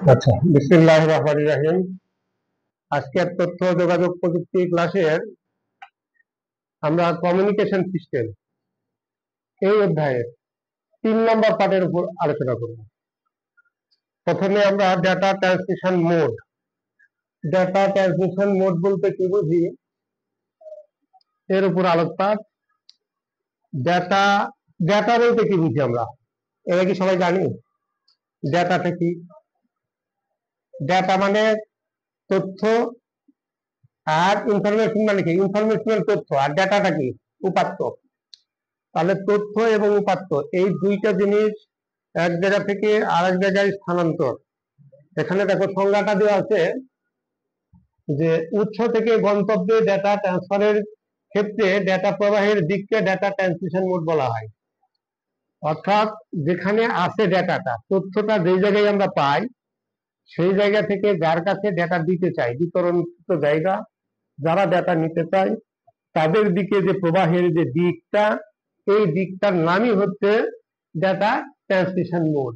আচ্ছা, বিসমিল্লাহির রহমানির রহিম। আজকের তথ্য যোগাযোগ প্রযুক্তি ক্লাসের আমরা কমিউনিকেশন সিস্টেম এই অধ্যায়ের 3 নম্বর পার্টের উপর আলোচনা করব। প্রথমে আমরা data transmission mode. Data transmission mode বলতে কি বুঝি এর উপর আলোকপাত। ডাটা ডাটা বলতে কি বুঝি আমরা, এটা কি সবাই জানি? ডাটাটা কি? ডাটা মানে তথ্য, আর ইনফরমেশন মানে কি? ইনফরমেশনাল তথ্য। আর ডাটাটা কি? উপাত্ত। তাহলে তথ্য এবং উপাত্ত এই দুইটা জিনিস এক জায়গা থেকে আরেক জায়গায় স্থানান্তর। এখানে দেখো সংজ্ঞাটা দেওয়া আছে যে উৎস থেকে গন্তব্যে ডেটা ট্রান্সফারের ক্ষেত্রে ডেটা প্রবাহের দিককে ডেটা ট্রান্সমিশন মোড বলা হয়। অর্থাৎ যেখানে আছে ডেটাটা, তথ্যটা যে জায়গায় আমরা পাই সেই জায়গা থেকে যার কাছে ডেটা দিতে চাই, বিতরণকৃত জায়গা, যারা ডেটা নিতে চায় তাদের দিকে যে প্রবাহের যে দিকটা, এই দিকটার নামই হচ্ছে ডেটা ট্রান্সমিশন মোড।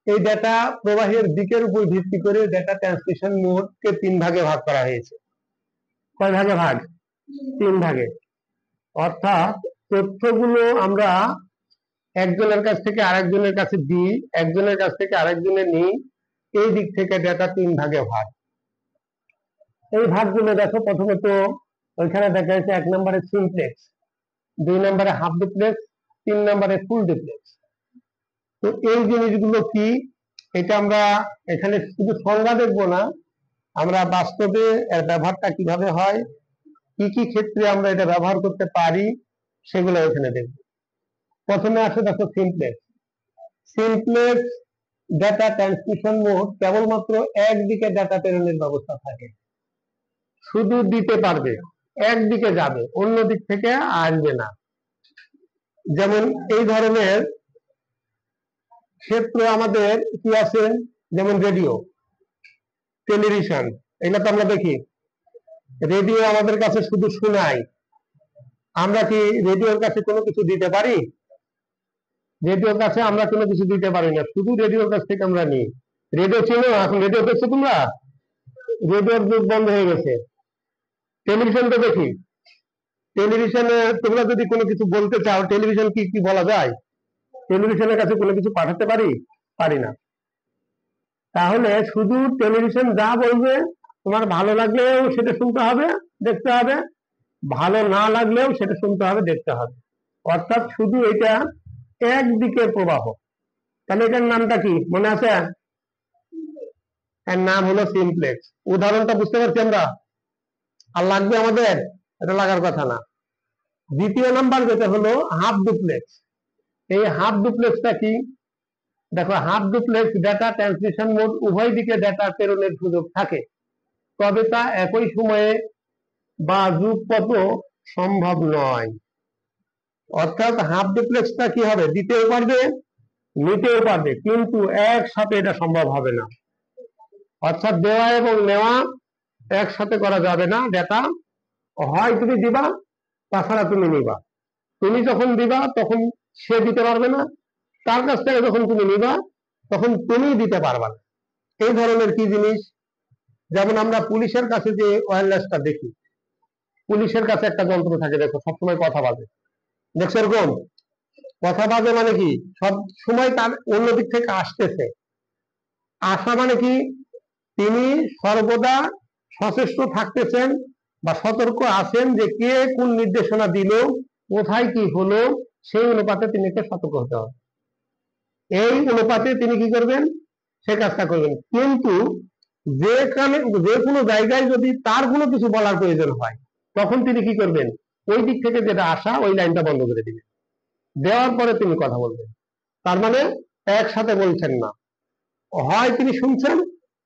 এই ডেটা প্রবাহের দিকের উপর ভিত্তি করে ডেটা ট্রান্সমিশন মোডকে 3 ভাগে ভাগ করা হয়েছে। কয় ভাগে ভাগ? 3 ভাগে। অর্থাৎ তথ্যগুলো আমরা একজনের কাছ থেকে আরেকজনের কাছে দিই, একজনের কাছ থেকে আরেকজনে নিই। এই দিক থেকে ডেটা 3 ভাগে ভাগ। এই ভাগগুলো দেখো, প্রথমত ওইখানে দেখা যাচ্ছে 1 নম্বরে সিমপ্লেক্স, 2 নম্বরে হাফ ডুপ্লেক্স, 3 নম্বরে ফুল ডুপ্লেক্স। তো এই জিনিসগুলো কি, এটা আমরা এখানে শুধু সংজ্ঞা দেখবো না, আমরা বাস্তবে এর ব্যবহারটা কিভাবে হয়, কি কি ক্ষেত্রে আমরা এটা ব্যবহার করতে পারি, সেগুলো এখানে দেখব। প্রথমে আসে দেখো simplex. Simplex data transmission mode কেবলমাত্র একদিকে ডাটা প্রেরণের ব্যবস্থা থাকে, শুধু দিতে পারবে, একদিকে যাবে, অন্য দিক থেকে আসবে না। যেমন এই ধরনের ক্ষেত্র আমাদের কি আছে, যেমন রেডিও, টেলিভিশন, এগুলো তো আমরা দেখি। রেডিও আমাদের কাছে শুধু শোনায়, আমরা কি রেডিওর কাছে কোনো কিছু দিতে পারি? রেডিওর কাছে আমরা কোনো কিছু দিতে পারি না, শুধু রেডিওর কাছ থেকে আমরা নিই। রেডিও ছিল, এখন রেডিও দেখছো তোমরা? রেডিওর যুগ বন্ধ হয়ে গেছে। টেলিভিশন তো দেখি, টেলিভিশনে তোমরা যদি কোনো কিছু বলতে চাও, টেলিভিশন কি কি বলা যায়? টেলিভিশনের কাছে কোনো কিছু পাঠাতে পারি? পারি না। তাহলে শুধু টেলিভিশন যা বলবে, তোমার ভালো লাগলেও সেটা শুনতে হবে, দেখতে হবে, ভালো না লাগলেও সেটা শুনতে হবে, দেখতে হবে। অর্থাৎ শুধু এটা একদিকের প্রবাহ। তাহলে এটার নামটা কি মনে আছে? এর নাম হলো সিমপ্লেক্স। উদাহরণটা বুঝতে পারছি আমরা? আর লাগবে আমাদের? এটা লাগার কথা না। দ্বিতীয় নাম্বার যেটা হলো হাফ ডুপ্লেক্স। এই হাফ ডুপ্লেক্সটা কি? দেখো, half duplex data transmission mode উভয় দিকে ডেটা প্রেরণের সুযোগ থাকে, তবে তা একই সময়ে বা যুগপত সম্ভব নয়। অর্থাৎ হাফ ডুপ্লেক্সটা কি হবে? দিতেও পারবে, নিতেও পারবে, কিন্তু একসাথে এটা সম্ভব হবে না। অর্থাৎ দেওয়া এবং নেওয়া একসাথে করা যাবে না। ডেটা হয় তুমি দিবা, তাছাড়া তুমি নিবা। তুমি যখন দিবা তখন সে দিতে পারবে না, তার কাছ থেকে যখন তুমি নিবা তখন তুমি দিতে পারবা না। এই ধরনের কি জিনিস? যেমন আমরা পুলিশের কাছে যে ওয়্যারলেসটা দেখি, পুলিশের কাছে একটা যন্ত্র থাকে, দেখো সবসময় কথা বাজে, দেখছো এরকম? কথা বাজে মানে কি? সব সময় তার অন্য দিক থেকে আসতেছে। আসা মানে কি? তিনি সর্বদা সচেষ্ট থাকতেছেন বা সতর্ক আছেন যে কে কোন নির্দেশনা দিল, কোথায় কি হলো, সেই অনুপাতে তিনি সতর্ক হতে হবে। এই অনুপাতে তিনি কি করবেন? সে কাজটা করবেন। কিন্তু যেখানে যে কোনো জায়গায় যদি তার কোনো কিছু বলার প্রয়োজন হয়, তখন তিনি কি করবেন? ওই দিক থেকে যেটা আসা, ওই লাইনটা বন্ধ করে দিবেন, দেওয়ার পরে তিনি কথা বলবেন। তার মানে একসাথে বলছেন না, হয় তিনি শুনছেন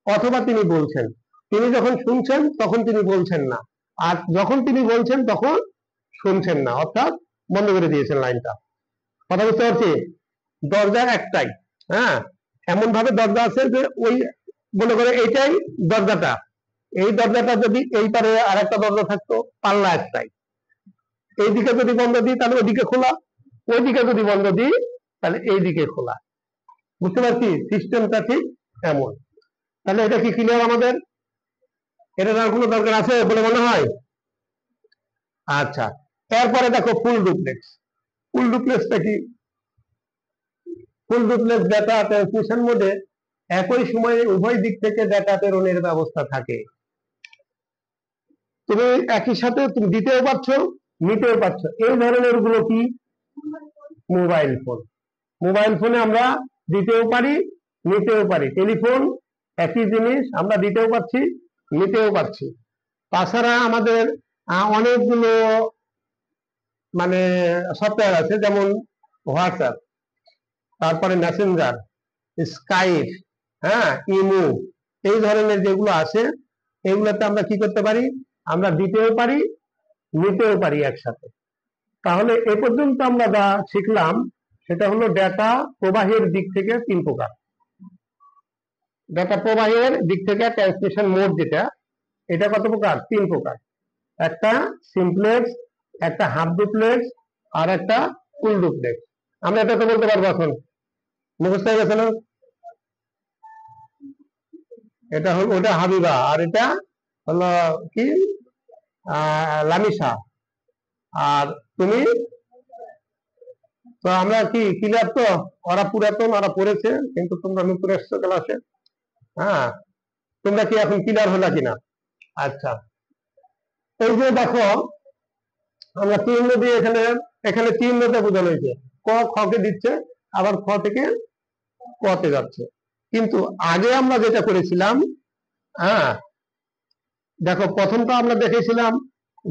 অথবা তিনি বলছেন। তিনি যখন শুনছেন তখন তিনি বলছেন না, আর যখন তিনি বলছেন তখন শুনছেন না, অর্থাৎ বন্ধ করে দিয়েছেন লাইনটা। কথা বুঝতে পারছি? দরজা একটাই, হ্যাঁ, এমন ভাবে দরজা আছে যে ওই মনে করে এইটাই দরজাটা, এই দরজাটা যদি এই পারে আর একটা দরজা থাকতো, পাল্লা একটাই। এইদিকে যদি বন্ধ দিই তাহলে ওইদিকে খোলা, ওইদিকে যদি বন্ধ দিই তাহলে এইদিকে খোলা। বুঝতে পারছি? সিস্টেমটা ঠিক এমন। তাহলে এটা কি ক্লিয়ার আমাদের? এটা আর কোনো দরকার আছে বলে মনে হয়? আচ্ছা, এরপরে দেখো ফুল ডুপ্লেক্স। ফুল ডুপ্লেক্সটা কি? ফুল ডুপ্লেক্স ডেটা ট্রান্সমিশন মোডে একই সময়ে উভয় দিক থেকে ডেটা প্রেরণের ব্যবস্থা থাকে। তুমি একই সাথে তুমি দিতেও পারছো, নিতেও পারছো। এই ধরনের গুলো কি? Mobile phone. মোবাইল ফোনে আমরা দিতেও পারি, নিতেও পারি। টেলিফোন একই জিনিস, আমরা দিতেও পারছি, নিতেও পারছি। তাছাড়া আমাদের অনেকগুলো মানে সফটওয়্যার আছে, যেমন হোয়াটসঅ্যাপ, তারপরে মেসেঞ্জার, স্কাইপ, হ্যাঁ, ইমো, এই ধরনের যেগুলো আছে, এগুলোতে আমরা কি করতে পারি? আমরা দিতেও পারি, নিতেও পারি একসাথে। তাহলে এ পর্যন্ত আমরা যা শিখলাম সেটা হলো ডেটা প্রবাহের দিক থেকে তিন প্রকার। ডেটা প্রবাহের দিক থেকে ট্রান্সমিশন মোড যেটা, এটা কত প্রকার? তিন প্রকার। একটা সিমপ্লেক্স, একটা হাফ ডুপ্লেক্স, আর একটা ফুল ডুপ্লেক্স। আমরা এটা তো বলতে পারবো এখন, মুখস্থ হয়ে গেছে না? এটা হলো, ওটা হাবিবা, আর এটা হলো কি লামিসা, আর তুমি। তো আমরা কি ক্লিয়ার তো? ওরা পুরাতন, ওরা পড়েছে, কিন্তু তোমরা নতুন এসছো ক্লাসে। হ্যাঁ, তোমরা কি এখন ক্লিয়ার হলা কিনা? আচ্ছা, এই যে দেখো আমরা চিহ্ন দিয়ে এখানে, এখানে চিহ্নতে বোঝানো হয়েছে। ক খ কে দিচ্ছে, আবার খ থেকে ক তে যাচ্ছে। কিন্তু আগে আমরা যেটা করেছিলাম, হ্যাঁ দেখো প্রথমটা আমরা দেখেছিলাম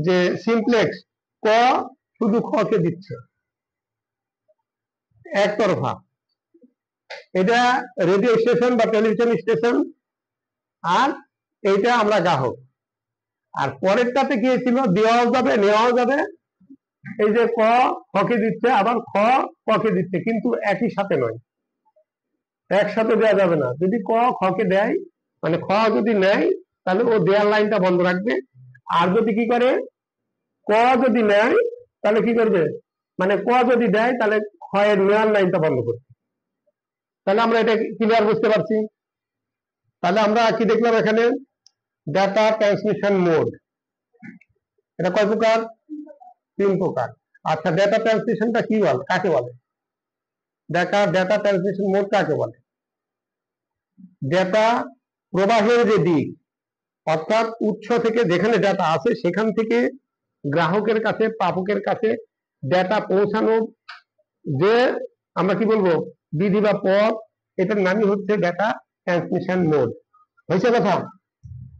যে সিমপ্লেক্স, ক শুধু খ কে দিচ্ছে একতরফা। এটা রেডিও স্টেশন বা টেলিভিশন স্টেশন, আর এইটা আমরা গ্রাহক। আর পরেরটাতে কি ছিল? দেওয়াও যাবে, নেওয়াও যাবে। এই যে ক খকে দিচ্ছে, আবার খ ককে দিচ্ছে, কিন্তু একই সাথে নয়, একসাথে দেওয়া যাবে না। যদি ক খকে দেয়, মানে খ যদি নেয়, তাহলে ও দেওয়ার লাইনটা বন্ধ রাখবে। আর যদি কি করে, ক যদি নেয়, তাহলে কি করবে? মানে ক যদি দেয়, তাহলে খ এর নেওয়ার লাইনটা বন্ধ করবে। তাহলে আমরা এটা ক্লিয়ার বুঝতে পারছি। তাহলে আমরা কি দেখলাম এখানে? ডাটা ট্রান্সমিশন মোড, এটা কয় প্রকার? তিন প্রকার। আচ্ছা, ডেটা ট্রান্সমিশনটা কি বলে, কাকে বলে? ডেটা ট্রান্সমিশন মোড কাকে বলে? ডেটা প্রবাহের যে দিক, অর্থাৎ উৎস থেকে যেখানে ডেটা আছে সেখান থেকে গ্রাহকের কাছে, প্রাপকের কাছে ডেটা পৌঁছানো, যে আমরা কি বলবো বিধি বা পথ, এটার নামই হচ্ছে ডেটা ট্রান্সমিশন মোড। হয়েছে কথা?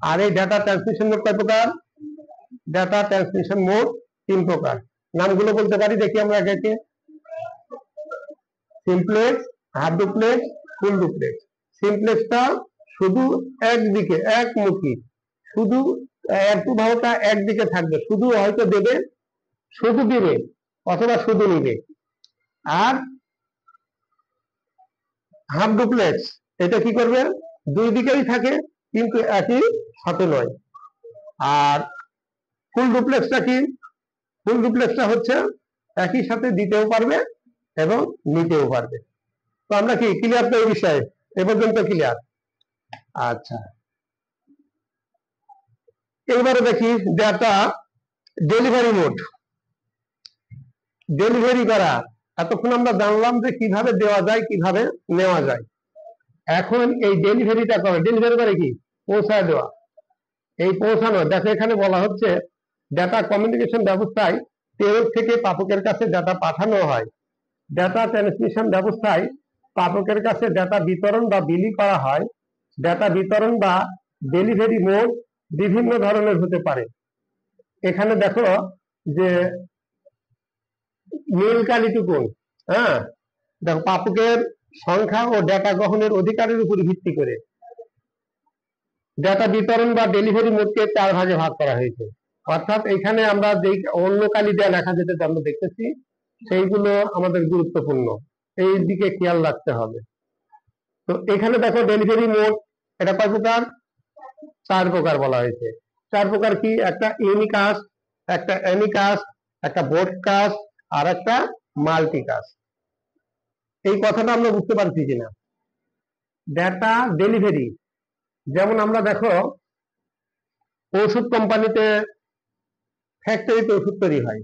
আর এই ডেটা ট্রান্সমিশন মোড কয় প্রকার? ডেটা ট্রান্সমিশন মোড তিন প্রকার। নামগুলো বলতে পারি, দেখি আমরা একে একে। Simplex, half duplex, full duplex. সিমপ্লেক্সটা শুধু একদিকে, একমুখী, শুধু প্রবাহটা একদিকে থাকবে, শুধু হয়তো দেবে, শুধু দিবে, অথবা শুধু নিবে। আর হাফ ডুপ্লেক্স, এটা কি করবে? দুই দিকেই থাকে, কিন্তু একই সাথে নয়। আর ফুল ডুপ্লেক্সটা কি? ফুল ডুপ্লেক্সটা হচ্ছে একই সাথে দিতেও পারবে এবং নিতেও পারবে। তো আমরা কি ক্লিয়ার তো এই বিষয়ে? এ পর্যন্ত ক্লিয়ার? আচ্ছা, এবারে দেখি ডেটা ডেলিভারি মোড। ডেলিভারি করা, এতক্ষণ আমরা জানলাম যে কিভাবে দেওয়া যায়, কিভাবে নেওয়া যায়। এখন এই ডেলিভারিটা করে, ডেলিভারি করে কি? পৌঁছায় দেওয়া। এই পৌঁছানো, দেখো এখানে বলা হচ্ছে ডেটা কমিউনিকেশন ব্যবস্থায় প্রেরক থেকে প্রাপকের কাছে ডেটা পাঠানো হয়। ডেটা ট্রান্সমিশন ব্যবস্থায় প্রাপকের কাছে ডেটা বিতরণ বা বিলি করা হয়। ডেটা বিতরণ বা ডেলিভারি মোড বিভিন্ন ধরনের হতে পারে। এখানে দেখো যে নীল কালিটুকুন, হ্যাঁ দেখো প্রাপকের সংখ্যা ও ডেটা গ্রহণের অধিকারের উপর ভিত্তি করে ডেটা বিতরণ বা ডেলিভারি মোডকে 4 ভাগে ভাগ করা হয়েছে। অর্থাৎ এখানে আমরা যে অন্য কালি দেওয়া লেখা যেটা আমরা দেখতেছি, সেইগুলো আমাদের গুরুত্বপূর্ণ, এই দিকে খেয়াল রাখতে হবে। তো এখানে দেখো ডেলিভারি মোড, এটা কয় প্রকার? 4 প্রকার বলা হয়েছে। 4 প্রকার কি? একটা ইউনিকাস্ট, একটা অ্যানিকাস্ট, একটা ব্রডকাস্ট, আর একটা মাল্টিকাস্ট। এই কথাটা আমরা বুঝতে পারছি কিনা? ডেটা ডেলিভারি, যেমন আমরা দেখো ওষুধ কোম্পানিতে, ফ্যাক্টরিতে ওষুধ তৈরি হয়,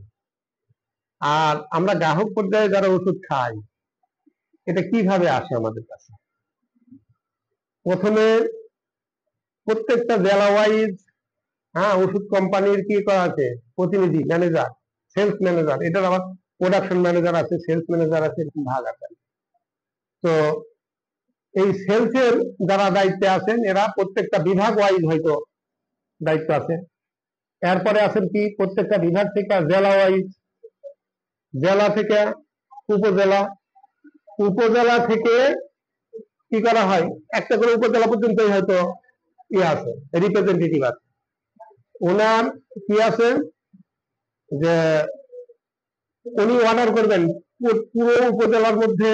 আর আমরা গ্রাহক পর্যায়ে যারা ওষুধ খাই, এটা কিভাবে আসে আমাদের কাছে? প্রথমে প্রত্যেকটা জেলা ওয়াইজ ওষুধ কোম্পানির কি করা আছে, প্রতিনিধি, ম্যানেজার, সেলস ম্যানেজার, এটার আবার প্রোডাকশন ম্যানেজার আছে, সেলস ম্যানেজার আছে, এরকম ভাগ আছে। তো এই সেলসের যারা দায়িত্বে আছেন এরা প্রত্যেকটা বিভাগ ওয়াইজ হয়তো দায়িত্ব আছে। এরপরে আছেন কি প্রত্যেকটা বিভাগ থেকে জেলা ওয়াইজ, জেলা থেকে উপজেলা, উপজেলা থেকে কি করা হয়, একটা করে উপজেলা পর্যন্ত হয়তো আছে রিপ্রেজেন্টেটিভ আছে, ওনার কি আছে যে উনি অর্ডার করবেন পুরো উপজেলার মধ্যে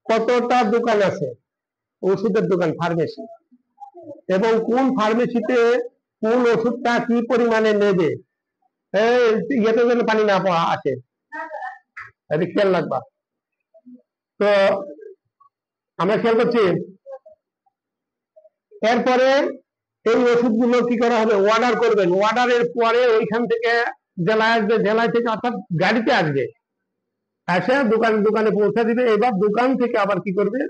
কতটা দোকান আছে, ওষুধের দোকান, ফার্মেসি, এবং কোন ফার্মেসিতে কোন ওষুধটা কি পরিমাণে নেবে, ইয়েতে যেন পানি না পাওয়া আসে, খেয়াল রাখবা। তো আমরা খেয়াল করছি। এরপরে এই ওষুধগুলো কি করা হবে, অর্ডার করবেন, অর্ডারের পরে ওইখান থেকে জেলায় আসবে, জেলায় থেকে অর্থাৎ গাড়িতে আসবে, এসে দোকানে পৌঁছে দিবে। এবার দোকান থেকে আবার কি করবে,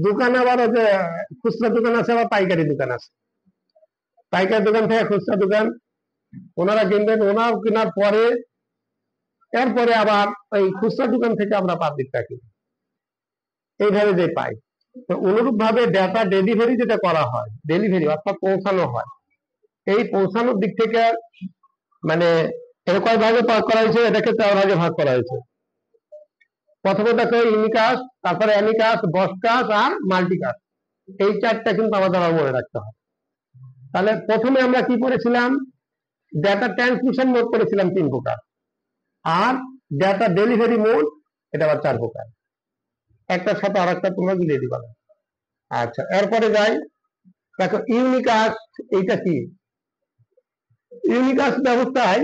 দোকানে আবার যে খুচরা দোকান আছে, আবার পাইকারি দোকান আছে, পাইকারি দোকান থেকে খুচরা দোকান, ওনারা কিনবেন, ওনার কেনার পরে এরপরে আবার ওই খুচরা দোকান থেকে আমরা পাবলিকটা কিনি, এইভাবে যে পাই। তো অনুরূপ ভাবে ডাটা ডেলিভারি যেটা করা হয়, ডেলিভারি অর্থাৎ পৌঁছানো হয়, এই পৌঁছানোর দিক থেকে মানে এর কয় ভাগে ভাগ করা হয়েছে, এটাকে 4 ভাগে ভাগ করা হয়েছে। প্রথমে দেখো ইউনিকাস্ট, তারপরে অ্যানিকাস্ট, বসকাস্ট আর মাল্টিকাস্ট, এই 4টা কিন্তু আমাদের মনে রাখতে হবে। তাহলে প্রথমে আমরা কি করেছিলাম, ডাটা ট্রান্সমিশন মোড করেছিলাম 3 প্রকার, আর ডাটা ডেলিভারি মোড এটা আবার 4 প্রকার, একটার সাথে আর একটা তোমরা মিলিয়ে দিবা। আচ্ছা, এরপরে যাই, দেখো ইউনিকাস্ট, এইটা কি, ইউনিকাস্ট ব্যবস্থায়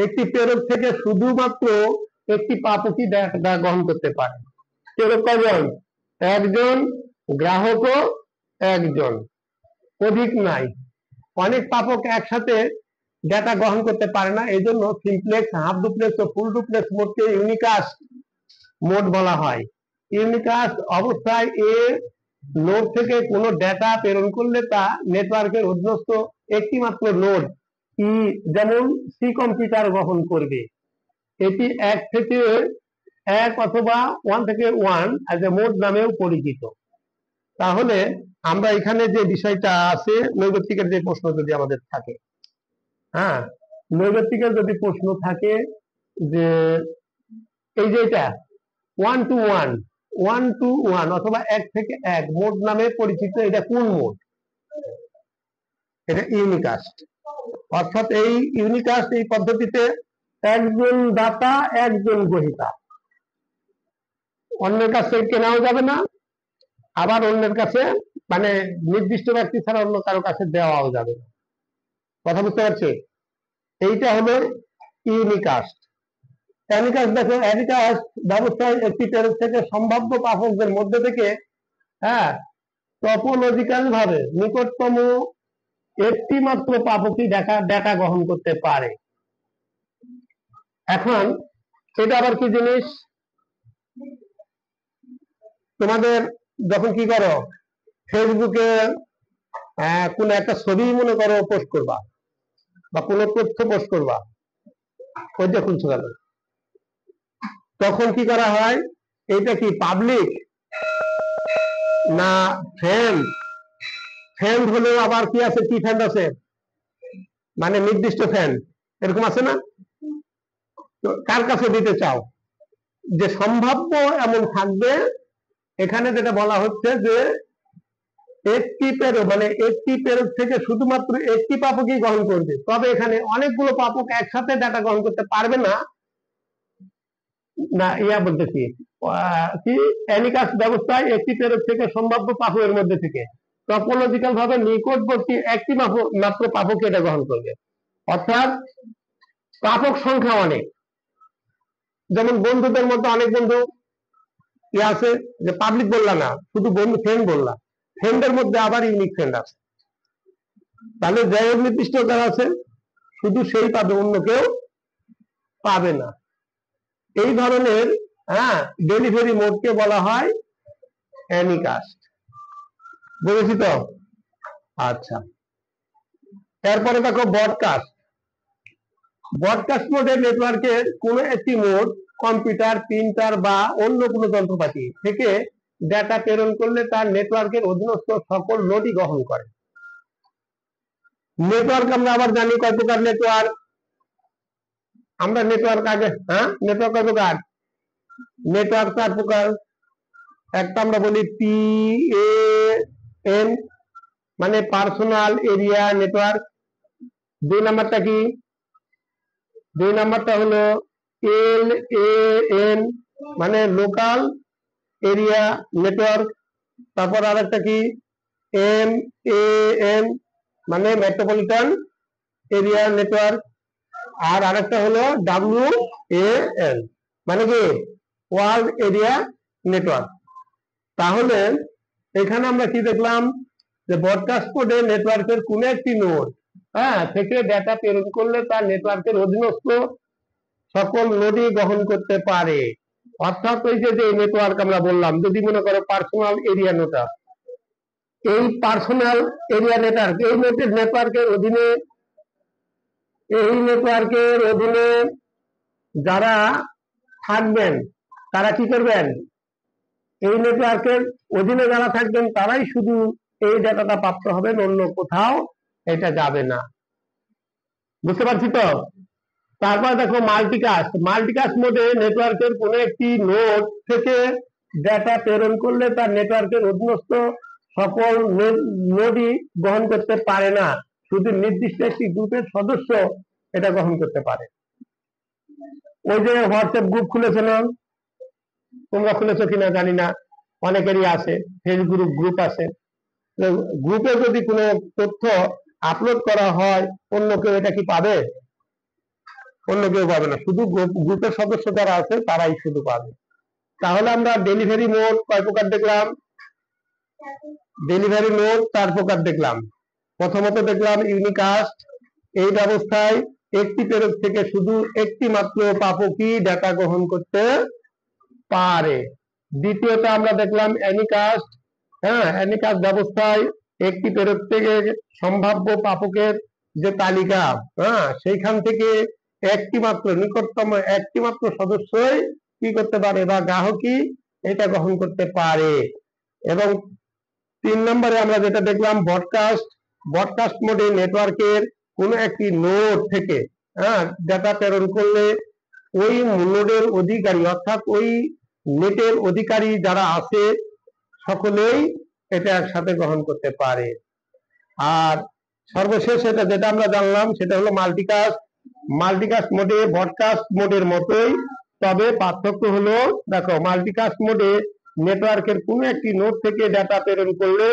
একটি প্রেরক থেকে শুধুমাত্র একটি প্রাপকই ডাটা গ্রহণ করতে পারে। প্রেরক কয়জন, একজন, গ্রাহকও একজন, অধিক নাই। অনেক প্রাপক একসাথে ডাটা গ্রহণ করতে পারে না, এই জন্য সিমপ্লেক্স, হাফ ডুপ্লেক্স ও ফুল ডুপ্লেক্স মোডকে ইউনিকাস্ট মোড বলা হয়। ইউনিকাস্ট অবস্থায় এ নোড থেকে কোনো ডেটা প্রেরণ করলে তা নেটওয়ার্কের অধীনস্থ একটি মাত্র নোড, যেমন সি কম্পিউটার গ্রহণ করবে। এটি 1 থেকে 1 অথবা 1 থেকে 1 এজ এ মোড নামেও পরিচিত। তাহলে আমরা এখানে যে বিষয়টা আছে, নৈর্ব্যক্তিকের যে প্রশ্ন যদি আমাদের থাকে, নৈর্ব্যক্তিকের যদি প্রশ্ন থাকে যে এই যে এটা 1 to 1 অথবা 1 থেকে 1 মোড নামে পরিচিত, এটা কোন মোড, এটা ইউনিকাস্ট। অর্থাৎ এই ইউনিকাস্ট এই পদ্ধতিতে একজন দাতা একজন গ্রহীতা, অন্যের কাছে কেনাও যাবে না, আবার অন্যের কাছে মানে নির্দিষ্ট ব্যক্তি ছাড়া অন্য কারো কাছে দেওয়াও যাবে না। কথা বুঝতে পারছি? এইটা হলো ইউনিকাস্ট। অ্যানিকাস্ট দেখো, অ্যানিকাস্ট ব্যবস্থায় একটি প্রেরক থেকে সম্ভাব্য প্রাপকদের মধ্যে থেকে টপোলজিক্যাল ভাবে নিকটতম একটি মাত্র প্রাপকই ডাটা গ্রহণ করতে পারে। এখন এটা আবার কি জিনিস, তোমাদের যখন কি করো ফেসবুকে কোন একটা ছবি মনে করো পোস্ট করবা, বা কোনো তথ্য পোস্ট করবা, ওই যে খুলছো গেল, তখন কি করা হয়, এটা কি পাবলিক না ফ্রেন্ড? ফ্রেন্ড হলেও আবার কি আছে, কি ফ্রেন্ড আছে, মানে নির্দিষ্ট ফ্রেন্ড এরকম আছে না? তো কার কাছে দিতে চাও, যে সম্ভাব্য এমন থাকবে। এখানে যেটা বলা হচ্ছে যে একটি প্রেরক, মানে একটি প্রেরক থেকে শুধুমাত্র একটি প্রাপকই গ্রহণ করবে, তবে এখানে অনেকগুলো প্রাপক একসাথে ডাটা গ্রহণ করতে পারবে না। না বলতেছি কি, অ্যানিকাস্ট ব্যবস্থায় একটি প্রেরক থেকে সম্ভাব্য প্রাপকের মধ্যে থেকে টপোলজিক্যাল ভাবে নিকটবর্তী একটি মাত্র প্রাপক এটা গ্রহণ করবে। অর্থাৎ প্রাপক সংখ্যা অনেক, যেমন বন্ধুদের মধ্যে অনেক বন্ধু আছে, যে পাবলিক বললা না, শুধু বন্ধু ফ্রেন্ড বললা, ফ্রেন্ডের মধ্যে আবার ইউনিক ফ্রেন্ড আছে, তাহলে যাই হোক নির্দিষ্ট যারা আছে শুধু সেই পাবে, অন্য কেউ পাবে না। এই ধরনের ডেলিভারি মোডকে বলা হয় অ্যানিকাস্ট। বুঝেছি তো? আচ্ছা, এরপরে দেখো ব্রডকাস্ট। ব্রডকাস্ট মোডের নেটওয়ার্কের কোন একটি মোড কম্পিউটার, প্রিন্টার বা অন্য কোনো যন্ত্রপাতি থেকে ডেটা প্রেরণ করলে তার নেটওয়ার্কের অধীনস্থ সকল নোডই গ্রহণ করে। নেটওয়ার্ক আমরা আবার জানি কয় প্রকার নেটওয়ার্ক। আমরা নেটওয়ার্ক আগে নেটওয়ার্ক কয় প্রকার? নেটওয়ার্ক 4 প্রকার। একটা আমরা বলি PAN মানে পার্সোনাল এরিয়া নেটওয়ার্ক। 2 নাম্বারটা কি? 2 নাম্বারটা হলো LAN মানে লোকাল এরিয়া নেটওয়ার্ক। তারপর আরেকটা কি? MAN মানে মেট্রোপলিটন এরিয়া নেটওয়ার্ক। আর আরেকটা হলো WAN মানে কি? World area network. তাহলে এখানে আমরা কি দেখলাম? যে ব্রডকাস্ট মোডে নেটওয়ার্কের কোন একটি নোড থেকে ডেটা প্রেরণ করলে তার নেটওয়ার্কের অধীনস্থ সকল নোডই গ্রহণ করতে পারে। অর্থাৎ ওই যে নেটওয়ার্ক আমরা বললাম, যদি মনে করো পার্সোনাল এরিয়া নেটওয়ার্ক, এই পার্সোনাল এরিয়া নেটওয়ার্ক এই নেটওয়ার্কের অধীনে যারা থাকবেন তারা কি করবেন? এই নেটওয়ার্কের অধীনে যারা থাকবেন তারাই শুধু এই ডাটাটা প্রাপ্ত হবেন, অন্য কোথাও এটা যাবে না। বুঝতে পারছি তো? তারপর দেখো মাল্টিকাস্ট। মাল্টিকাস্ট মোডে নেটওয়ার্কের কোন একটি নোড থেকে ডেটা প্রেরণ করলে তার নেটওয়ার্কের অধীনস্থ সকল নোডই গ্রহণ করতে পারে না, শুধু নির্দিষ্ট একটি গ্রুপের সদস্য এটা গ্রহণ করতে পারে। ওই যে হোয়াটসঅ্যাপ গ্রুপ খুলেছে না, তোমরা খুলেছো কিনা জানি না, অনেকেরই আছে, ফেসবুক গ্রুপ আছে। গ্রুপে যদি কোনো তথ্য আপলোড করা হয়, অন্য কেউ এটা কি পাবে? অন্য কেউ পাবে না, শুধু গ্রুপের সদস্য যারা আছে তারাই শুধু পাবে। তাহলে আমরা ডেলিভারি মোড কয় প্রকার দেখলাম? ডেলিভারি মোড 4 প্রকার দেখলাম। প্রথমত দেখলাম ইউনিকাস্ট। এই ব্যবস্থায় একটি প্রেরক থেকে শুধু একটি মাত্র প্রাপকই ডেটা গ্রহণ করতে পারে। দ্বিতীয়ত আমরা দেখলাম অ্যানিকাস্ট। অ্যানিকাস্ট ব্যবস্থায় একটি প্রেরক থেকে সম্ভাব্য প্রাপকের যে তালিকা, সেইখান থেকে নিকটতম একটি মাত্র সদস্যই কি করতে পারে বা গ্রাহকই এটা গ্রহণ করতে পারে। এবং 3 নম্বরে আমরা যেটা দেখলাম ব্রডকাস্ট। ব্রডকাস্ট মোডে নেটওয়ার্কের কোন একটি নোড থেকে ডেটা প্রেরণ করলে ওই নোডের অধিকারী অর্থাৎ ওই নেটের অধিকারী যারা আছে সকলেই এটা একসাথে গ্রহণ করতে পারে। আর সর্বশেষ যেটা আমরা জানলাম সেটা হলো মাল্টিকাস্ট। মাল্টিকাস্ট মোডে ব্রডকাস্ট মোডের মতোই, তবে পার্থক্য হলো, দেখো মাল্টিকাস্ট মোডে নেটওয়ার্কের কোন একটি নোড থেকে ডেটা প্রেরণ করলে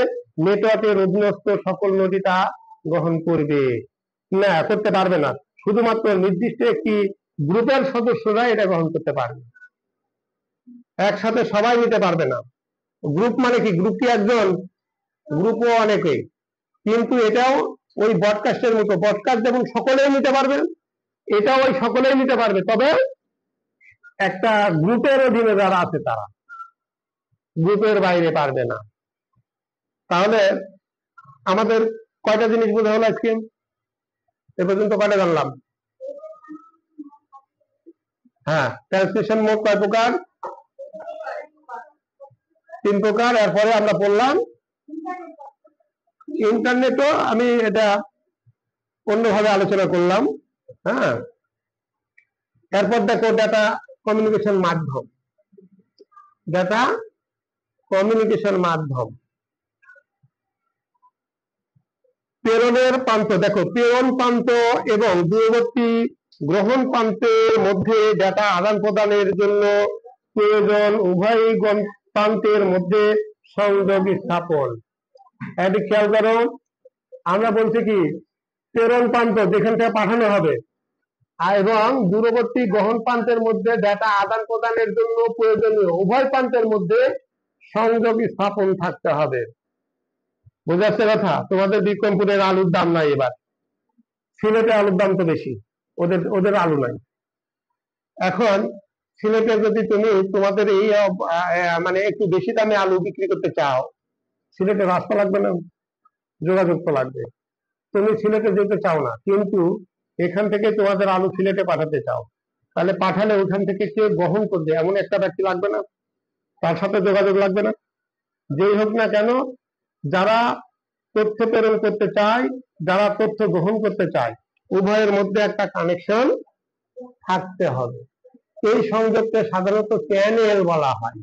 নেটওয়ার্কের অধীনস্থ সকল নোডই তা গ্রহণ করবে না, করতে পারবে না, শুধুমাত্র নির্দিষ্ট একটি গ্রুপের সদস্যরা এটা গ্রহণ করতে পারবে, একসাথে সবাই নিতে পারবে না। গ্রুপ মানে কি? গ্রুপ কি একজন? গ্রুপও অনেকেই, কিন্তু এটাও ওই ব্রডকাস্টের মতো। ব্রডকাস্ট যেমন সকলেই নিতে পারবে, এটাও ওই সকলেই নিতে পারবে, তবে একটা গ্রুপের অধীনে যারা আছে তারা, গ্রুপের বাইরে পারবে না। তাহলে আমাদের কয়টা জিনিস বোঝা হলো আজকে? এ পর্যন্ত কয়টা জানলাম? ট্রান্সমিশন মোড কয় প্রকার? 3 প্রকার। এরপরে আমরা বললাম ইন্টারনেটও আমি এটা অন্যভাবে আলোচনা করলাম। এরপর দেখো ডাটা কমিউনিকেশন মাধ্যম। ডাটা কমিউনিকেশন মাধ্যম প্রেরণের প্রান্ত। দেখো, প্রেরণ প্রান্ত এবং দূরবর্তী গ্রহণ প্রান্তের মধ্যে ডাটা আদান প্রদানের জন্য প্রয়োজন উভয় প্রান্তের মধ্যে সংযোগ স্থাপন। এটি খেয়াল করো, আমরা বলছি কি প্রেরণ প্রান্ত যেখান থেকে পাঠানো হবে, এবং দূরবর্তী গ্রহণ প্রান্তের মধ্যে ডাটা আদান প্রদানের জন্য প্রয়োজনীয় উভয় প্রান্তের মধ্যে সংযোগ স্থাপন থাকতে হবে। বুঝে যাচ্ছে কথা? তোমাদের বিক্রমপুরের আলুর দাম নাই এবার, সিলেটে আলুর দাম তো বেশি, ওদের ওদের আলু নাই। এখন সিলেটে যদি তুমি তোমাদের এই মানে একটু বেশি দামে আলু বিক্রি করতে চাও, সিলেটে রাস্তা লাগবে না, যোগাযোগ তো লাগবে। তুমি সিলেটে যেতে চাও না, কিন্তু এখান থেকে তোমাদের আলু সিলেটে পাঠাতে চাও, তাহলে পাঠালে ওখান থেকে কে বহন করবে এমন একটা ব্যক্তি লাগবে না? তার সাথে যোগাযোগ লাগবে না? যেই হোক না কেন, যারা তথ্য প্রেরণ করতে চায়, যারা তথ্য গ্রহণ করতে চায়, উভয়ের মধ্যে একটা কানেকশন থাকতে হবে। এই সংযোগকে সাধারণত চ্যানেল বলা হয়।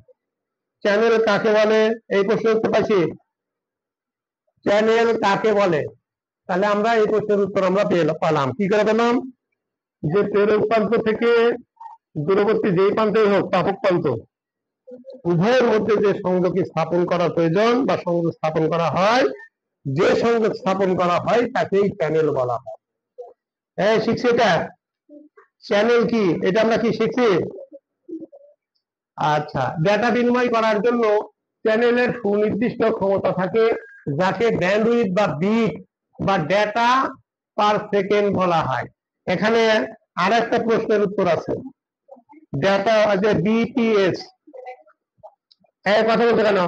চ্যানেল কাকে বলে? এই প্রশ্ন উত্তর পাইছি, চ্যানেল কাকে বলে? তাহলে আমরা এই প্রশ্নের উত্তর আমরা পেলাম। কি করে পেলাম? যে প্রেরক প্রান্ত থেকে দূরবর্তী যেই প্রান্তেই হোক, প্রাপক প্রান্ত, উভয়ের মধ্যে যে সংযোগ স্থাপন করা প্রয়োজন বা সংযোগ স্থাপন করা হয়, যে সংযোগ স্থাপন করা হয় তাকেই চ্যানেল বলা হয়। হ্যাঁ, শিখছি এটা। চ্যানেল কি এটা আমরা কি শিখছি? আচ্ছা, ডেটা বিনিময় করার জন্য চ্যানেলের সুনির্দিষ্ট ক্ষমতা থাকে, যাকে ব্যান্ডউইথ বা বিট বা ডেটা পার সেকেন্ড বলা হয়। এখানে আর একটা প্রশ্নের উত্তর আছে, ডেটা যে বিপিএস। কথা বলতে কেন?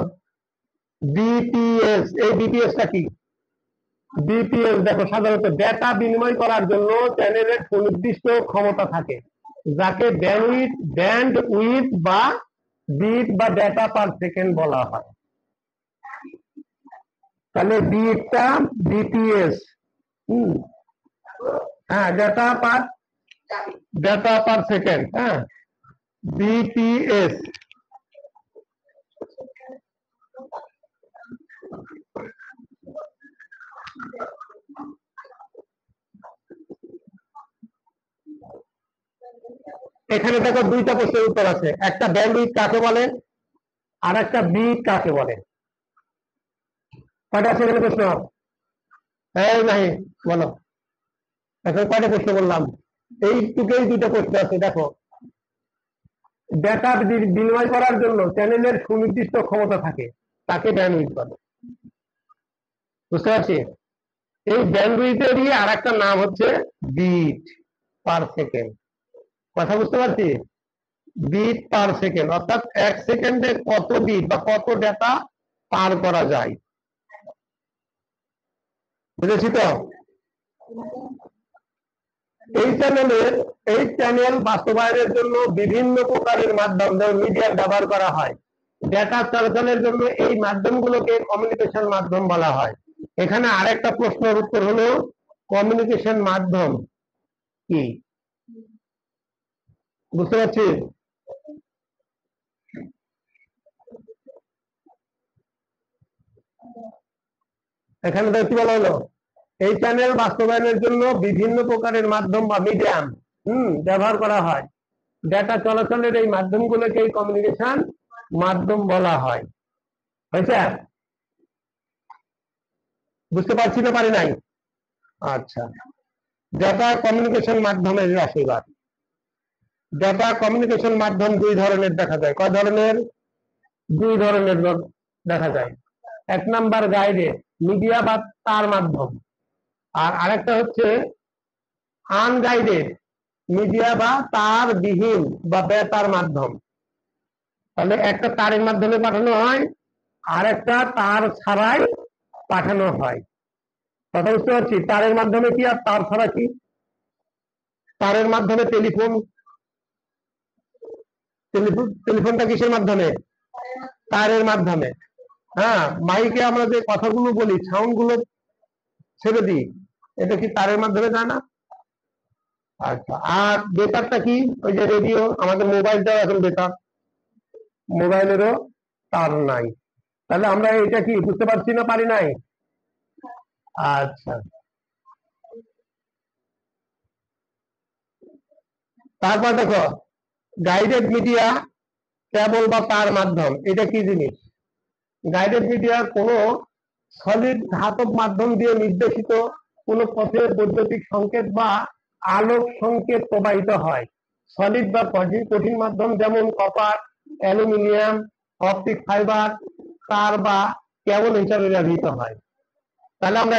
বিপিএস, এই বিপিএসটা কি? বিপিএস দেখো, সাধারণত ডেটা বিনিময় করার জন্য চ্যানেলের সুনির্দিষ্ট ক্ষমতা থাকে, যাকে ব্যান্ডউইথ বা বিট বা ডেটা পার সেকেন্ড বলা হয়। তাহলে বিটটা বিপিএস, হ্যাঁ, ডেটা পার সেকেন্ড, হ্যাঁ, বিপিএস। এখানে দেখো দুইটা প্রশ্নের উত্তর আছে, একটা ব্যান্ডউইথ কাকে বলে আর একটা বিট কাকে বলে। কয়টা আছে এখানে প্রশ্ন? এই নাই, বলো। এখন কয়টা প্রশ্ন বললাম? এইটুকুই দুইটা প্রশ্ন আছে। দেখো, ডেটা বিনিময় করার জন্য চ্যানেলের সুনির্দিষ্ট ক্ষমতা থাকে, তাকে ব্যান্ডউইথ বলে। বুঝতে পারছি? এই ব্যান্ডউইথেরই আর একটা নাম হচ্ছে বিট পার সেকেন্ড। কথা বুঝতে পারছি? বিট পার সেকেন্ড, অর্থাৎ এক সেকেন্ডে কত বিট বা কত ডেটা পার করা যায়। বুঝেছি তো? এই চ্যানেল বাস্তবায়নের জন্য বিভিন্ন প্রকারের মাধ্যম, যেমন মিডিয়া ব্যবহার করা হয়। ডেটা চলাচলের জন্য এই মাধ্যমগুলোকে কমিউনিকেশন মাধ্যম বলা হয়। এখানে আরেকটা প্রশ্নের উত্তর হলো, কমিউনিকেশন মাধ্যম কি? বুঝতে পারছি? এখানে তো কি বলা হলো, এই চ্যানেল বাস্তবায়নের জন্য বিভিন্ন প্রকারের মাধ্যম বা মিডিয়াম ব্যবহার করা হয়। ডেটা চলাচলের এই মাধ্যমগুলোকে কমিউনিকেশন মাধ্যম বলা হয়। হয়েছে? বুঝতে পারছি না পারি নাই? আচ্ছা, ডেটা কমিউনিকেশন মাধ্যমের রাশিবাদ। ডেটা কমিউনিকেশন মাধ্যম দুই ধরনের দেখা যায়। কয় ধরনের? দুই ধরনের দেখা যায়। এক নাম্বার গাইডেড মিডিয়া বা তার মাধ্যম, আর আরেকটা হচ্ছে আনগাইডেড মিডিয়া বা তার বিহীন বা বেতার মাধ্যম। তাহলে একটা তারের মাধ্যমে পাঠানো হয়, আর একটা তার ছাড়াই পাঠানো হয়। কথা বুঝতে পারছি? তারের মাধ্যমে কি আর তার ছাড়া কি? তারের মাধ্যমে টেলিফোন, টেলিফোনটা কিসের মাধ্যমে? তারের মাধ্যমে। হ্যাঁ, মাইকে আমরা যে কথাগুলো বলি, সাউন্ড গুলো ছেড়ে দিই, এটা কি তারের মাধ্যমে যায় না? আচ্ছা, আর বেতারটা কি? ওই যে রেডিও, আমাদের মোবাইলটাও এখন বেতার, মোবাইলেরও তার নাই। তাহলে আমরা এটা কি বুঝতে পারছি না পারি নাই? আচ্ছা, তারপর দেখো, গাইডেড মিডিয়া কেবল বা তার মাধ্যম, এটা কি জিনিস? গাইডেড মিডিয়া কোনো সলিড ধাতব মাধ্যম দিয়ে নির্দেশিত কোনো পথে বৈদ্যুতিক সংকেত বা আলোক সংকেত প্রবাহিত হয়। সলিড বা কঠিন মাধ্যম যেমন কপার, অ্যালুমিনিয়াম, অপটিক ফাইবার, তার বা কেবল হিসাবে ব্যবহৃত হয়। তাহলে আমরা